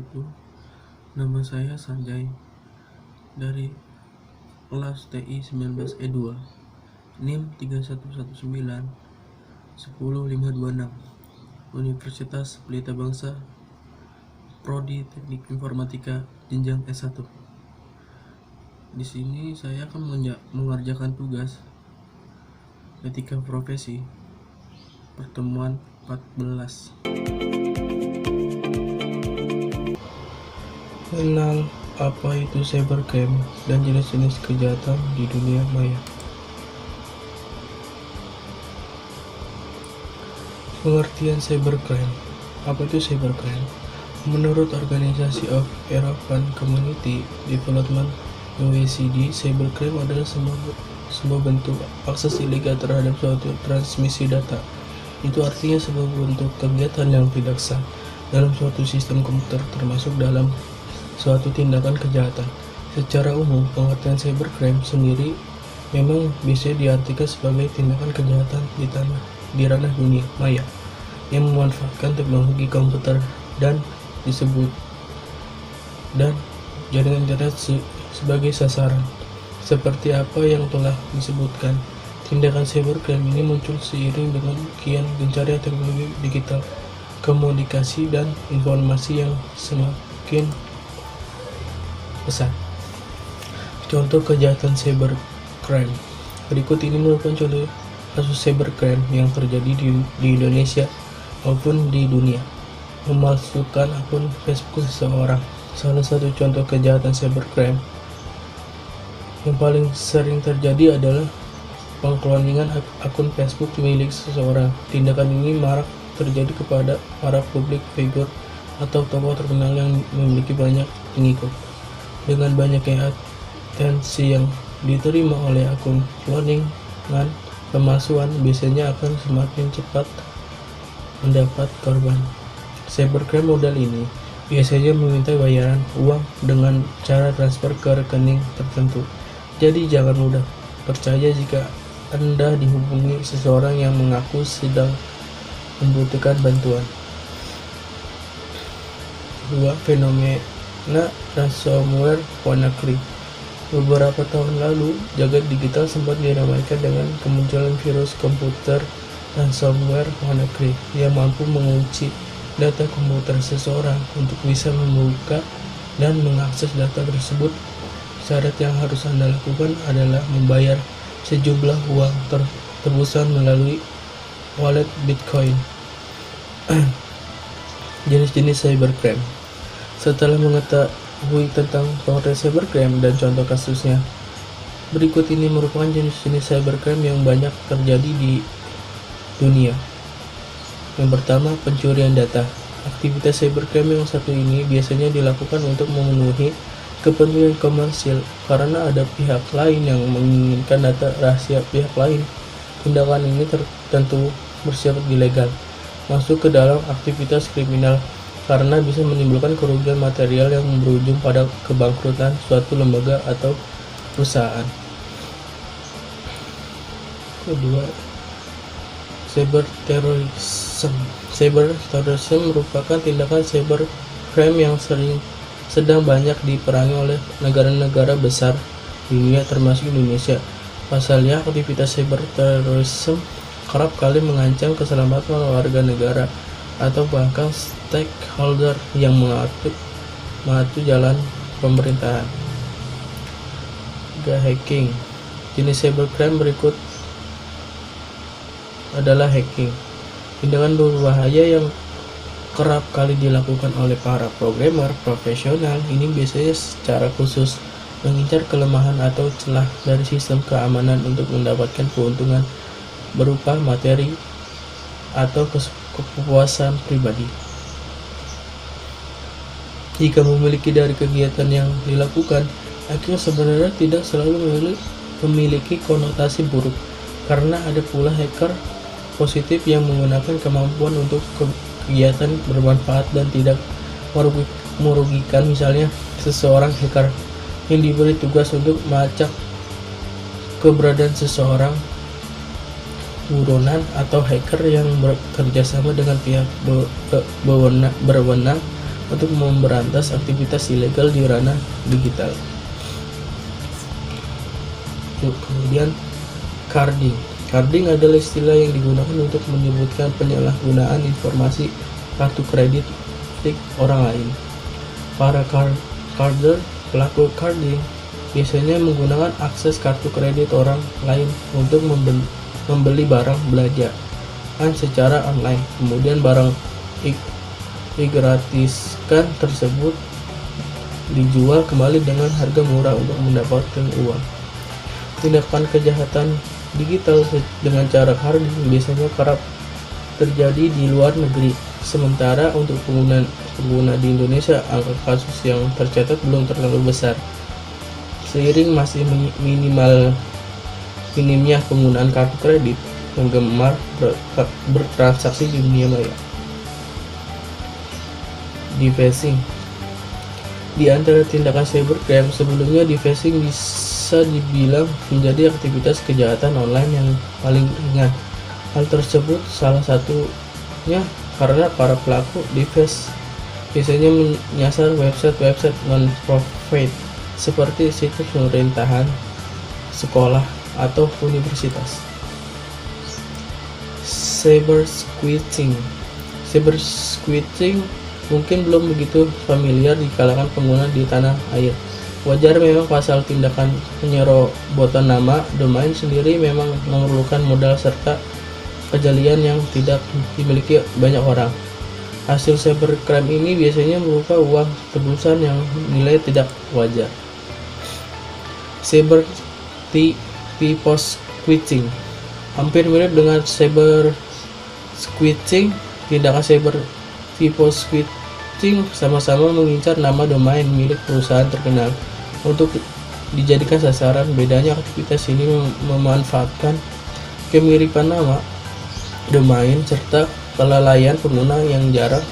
wabarakatuh. Nama saya Sanjay dari kelas TI 19E2, NIM 31191010526, Universitas Pelita Bangsa, Prodi Teknik Informatika jenjang S1. Di sini saya akan mengerjakan tugas etika profesi pertemuan 14. Kenal apa itu cybercrime dan jenis-jenis kejahatan di dunia maya. Pengertian cybercrime. Apa itu cybercrime? Menurut Organisasi of European Community Development (OECD), cybercrime adalah sebuah bentuk akses ilegal terhadap suatu transmisi data. Itu artinya sebuah bentuk kegiatan yang tidak sah dalam suatu sistem komputer, termasuk dalam suatu tindakan kejahatan. Secara umum, pengertian cybercrime sendiri memang bisa diartikan sebagai tindakan kejahatan di ranah dunia maya yang memanfaatkan teknologi komputer dan jaringan internet sebagai sasaran. Seperti apa yang telah disebutkan, tindakan cybercrime ini muncul seiring dengan kian gencarnya teknologi digital, komunikasi dan informasi yang semakin pesat. Contoh kejahatan cybercrime. Berikut ini merupakan contoh kasus cybercrime yang terjadi di Indonesia maupun di dunia. Memalsukan akun Facebook seseorang. Salah satu contoh kejahatan cybercrime yang paling sering terjadi adalah pengkloningan akun Facebook milik seseorang. Tindakan ini marak terjadi kepada para public figure atau tokoh terkenal yang memiliki banyak pengikut. Dengan banyaknya atensi yang diterima oleh akun cloningan, pemalsuan biasanya akan semakin cepat mendapat korban. Cybercrime model ini biasanya meminta bayaran uang dengan cara transfer ke rekening tertentu. Jadi jangan mudah percaya jika Anda dihubungi seseorang yang mengaku sedang membutuhkan bantuan. 2. Fenomena ransomware WannaCry. Beberapa tahun lalu, jagat digital sempat diramaikan dengan kemunculan virus komputer ransomware WannaCry yang mampu mengunci data komputer seseorang untuk bisa membuka dan mengakses data tersebut. Syarat yang harus Anda lakukan adalah membayar sejumlah uang tebusan melalui wallet Bitcoin. Jenis-jenis cybercrime. Setelah mengetahui tentang pengertian cybercrime dan contoh kasusnya, berikut ini merupakan jenis-jenis cybercrime yang banyak terjadi di dunia. Yang pertama, pencurian data. Aktivitas cybercrime yang satu ini biasanya dilakukan untuk memenuhi kepentingan komersil karena ada pihak lain yang menginginkan data rahasia pihak lain. Tindakan ini tentu bersifat ilegal, masuk ke dalam aktivitas kriminal karena bisa menimbulkan kerugian material yang berujung pada kebangkrutan suatu lembaga atau perusahaan. Kedua, cyberterrorism. Cyberterrorism merupakan tindakan cybercrime yang sedang banyak diperangi oleh negara-negara besar di dunia termasuk Indonesia. Pasalnya, aktivitas cyberterrorism kerap kali mengancam keselamatan warga negara atau bahkan stakeholder yang mengatur jalan pemerintahan. 3. Hacking. Jenis cybercrime berikut adalah hacking. Tindakan berbahaya yang kerap kali dilakukan oleh para programmer profesional ini biasanya secara khusus mengincar kelemahan atau celah dari sistem keamanan untuk mendapatkan keuntungan berupa materi atau kepuasan pribadi. Jika memiliki dari kegiatan yang dilakukan, akhirnya sebenarnya tidak selalu memiliki konotasi buruk, karena ada pula hacker positif yang menggunakan kemampuan untuk kegiatan bermanfaat dan tidak merugikan. Misalnya, seseorang hacker yang diberi tugas untuk melacak keberadaan seseorang buronan atau hacker yang bekerja sama dengan pihak berwenang untuk memberantas aktivitas ilegal di ranah digital. Kemudian carding. Carding adalah istilah yang digunakan untuk menyebutkan penyalahgunaan informasi kartu kredit milik orang lain. Para carder, pelaku carding, biasanya menggunakan akses kartu kredit orang lain untuk membeli barang belanjaan secara online. Kemudian barang digratiskan tersebut dijual kembali dengan harga murah untuk mendapatkan uang. Tindakan kejahatan digital dengan cara carding biasanya kerap terjadi di luar negeri, sementara untuk pengguna di Indonesia angka kasus yang tercatat belum terlalu besar. Seiring masih minimnya penggunaan kartu kredit yang gemar bertransaksi di dunia maya. Defacing. Di antara tindakan cybercrime sebelumnya, defacing bisa dibilang menjadi aktivitas kejahatan online yang paling ringan. Hal tersebut salah satunya karena para pelaku deface biasanya menyasar website-website non-profit seperti situs pemerintahan, sekolah, atau universitas. Cybersquatting. Cybersquatting mungkin belum begitu familiar di kalangan pengguna di tanah air. Wajar memang pasal tindakan penyerobotan nama domain sendiri memang memerlukan modal serta kejelian yang tidak dimiliki banyak orang. Hasil cybercrime ini biasanya berupa uang tebusan yang nilai tidak wajar. Cyber P-Post-Squatting hampir mirip dengan cybersquatting. Tindakan cyber P-Post-Squatting sama-sama mengincar nama domain milik perusahaan terkenal untuk dijadikan sasaran. Bedanya aktivitas ini memanfaatkan kemiripan nama domain serta kelalaian pengguna yang jarang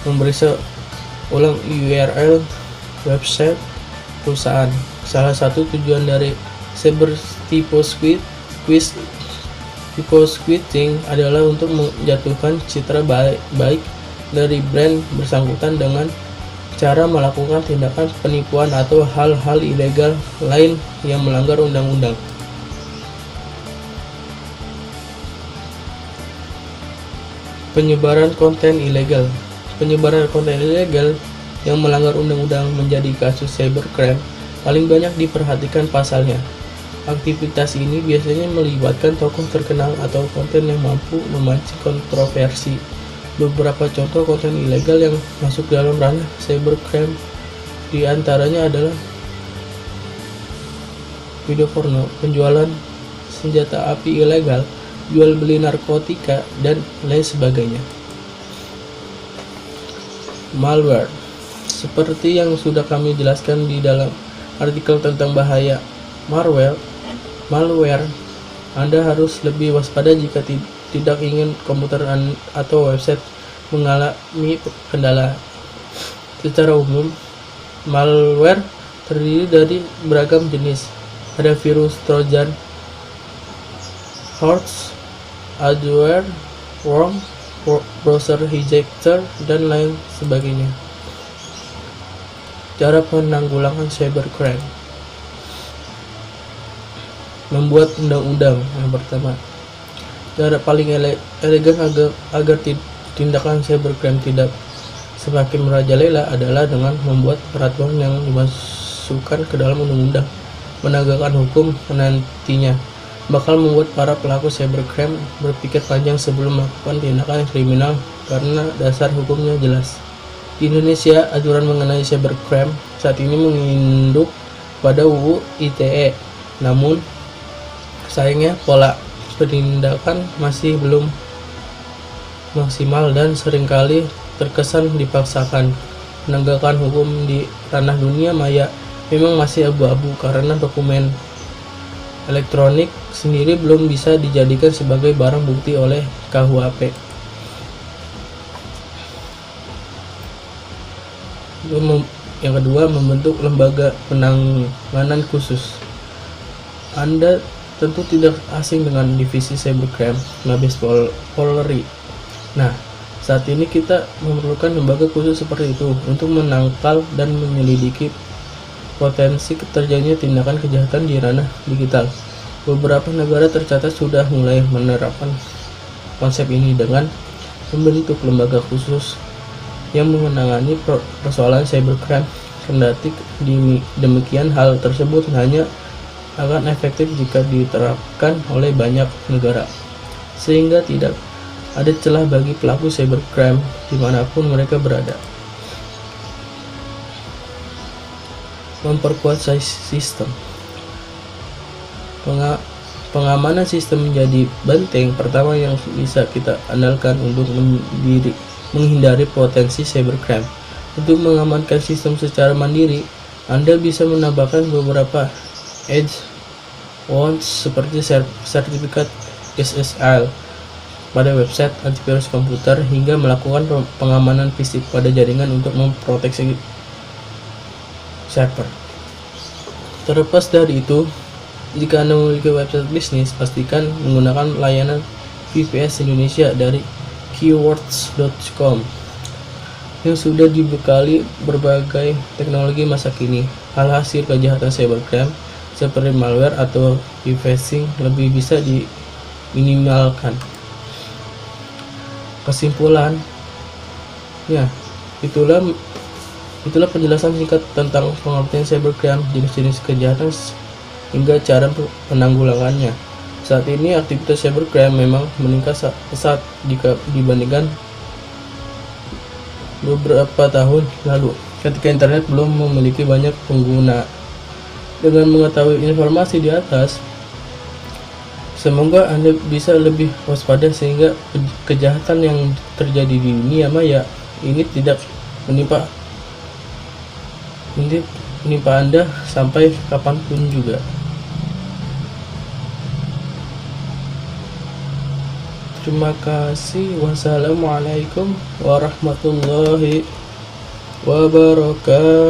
memeriksa ulang URL website perusahaan. Salah satu tujuan dari cyber P-Post-Squatting adalah untuk menjatuhkan citra baik dari brand bersangkutan dengan cara melakukan tindakan penipuan atau hal-hal ilegal lain yang melanggar undang-undang. Penyebaran konten ilegal. Penyebaran konten ilegal yang melanggar undang-undang menjadi kasus cybercrime paling banyak diperhatikan pasalnya. Aktivitas ini biasanya melibatkan tokoh terkenal atau konten yang mampu memancing kontroversi. Beberapa contoh konten ilegal yang masuk dalam ranah cybercrime di antaranya adalah video porno, penjualan senjata api ilegal, jual beli narkotika, dan lain sebagainya. Malware. Seperti yang sudah kami jelaskan di dalam artikel tentang bahaya malware, Anda harus lebih waspada jika tidak ingin komputer atau website mengalami kendala. Secara umum, malware terdiri dari beragam jenis. Ada virus Trojan, hoax, adware, worm, browser hijacker, dan lain sebagainya. Cara penanggulangan cybercrime. Membuat undang-undang. Yang pertama, cara paling elegan agar tindakan cybercrime tidak semakin merajalela adalah dengan membuat peraturan yang dimasukkan ke dalam undang-undang. Menegakkan hukum nantinya bakal membuat para pelaku cybercrime berpikir panjang sebelum melakukan tindakan kriminal karena dasar hukumnya jelas. Di Indonesia, aturan mengenai cybercrime saat ini menginduk pada UU ITE. Namun, sayangnya pola penindakan masih belum maksimal dan seringkali terkesan dipaksakan. Penegakan hukum di ranah dunia maya memang masih abu-abu karena dokumen elektronik sendiri belum bisa dijadikan sebagai barang bukti oleh KUHP. Yang kedua, membentuk lembaga penanganan khusus. Anda tentu tidak asing dengan divisi cybercrime Mabes Polri. Nah, Saat ini kita memerlukan lembaga khusus seperti itu untuk menangkal dan menyelidiki potensi terjadinya tindakan kejahatan di ranah digital. Beberapa negara tercatat sudah mulai menerapkan konsep ini dengan membentuk lembaga khusus yang menangani persoalan cybercrime. Kendati demikian, hal tersebut hanya akan efektif jika diterapkan oleh banyak negara, sehingga tidak ada celah bagi pelaku cybercrime dimanapun mereka berada. Memperkuat sistem pengamanan sistem menjadi benteng pertama yang bisa kita andalkan untuk menghindari potensi cybercrime. Untuk mengamankan sistem secara mandiri, Anda bisa menambahkan beberapa add-ons seperti sertifikat SSL pada website antivirus komputer, hingga melakukan pengamanan fisik pada jaringan untuk memproteksi server. Terlepas dari itu, jika Anda memiliki website bisnis, pastikan menggunakan layanan VPS Indonesia dari keywords.com yang sudah dibekali berbagai teknologi masa kini. Hasil kejahatan cybercrime seperti malware atau phishing lebih bisa diminimalkan. Kesimpulan, itulah penjelasan singkat tentang pengertian cybercrime, jenis-jenis kejahatan, hingga cara penanggulangannya. Saat ini aktivitas cybercrime memang meningkat pesat jika dibandingkan beberapa tahun lalu, ketika internet belum memiliki banyak pengguna. Dengan mengetahui informasi di atas, semoga Anda bisa lebih waspada sehingga kejahatan yang terjadi di dunia maya ini tidak menimpa Anda sampai kapanpun juga. Terima kasih. Wassalamualaikum warahmatullahi wabarakatuh.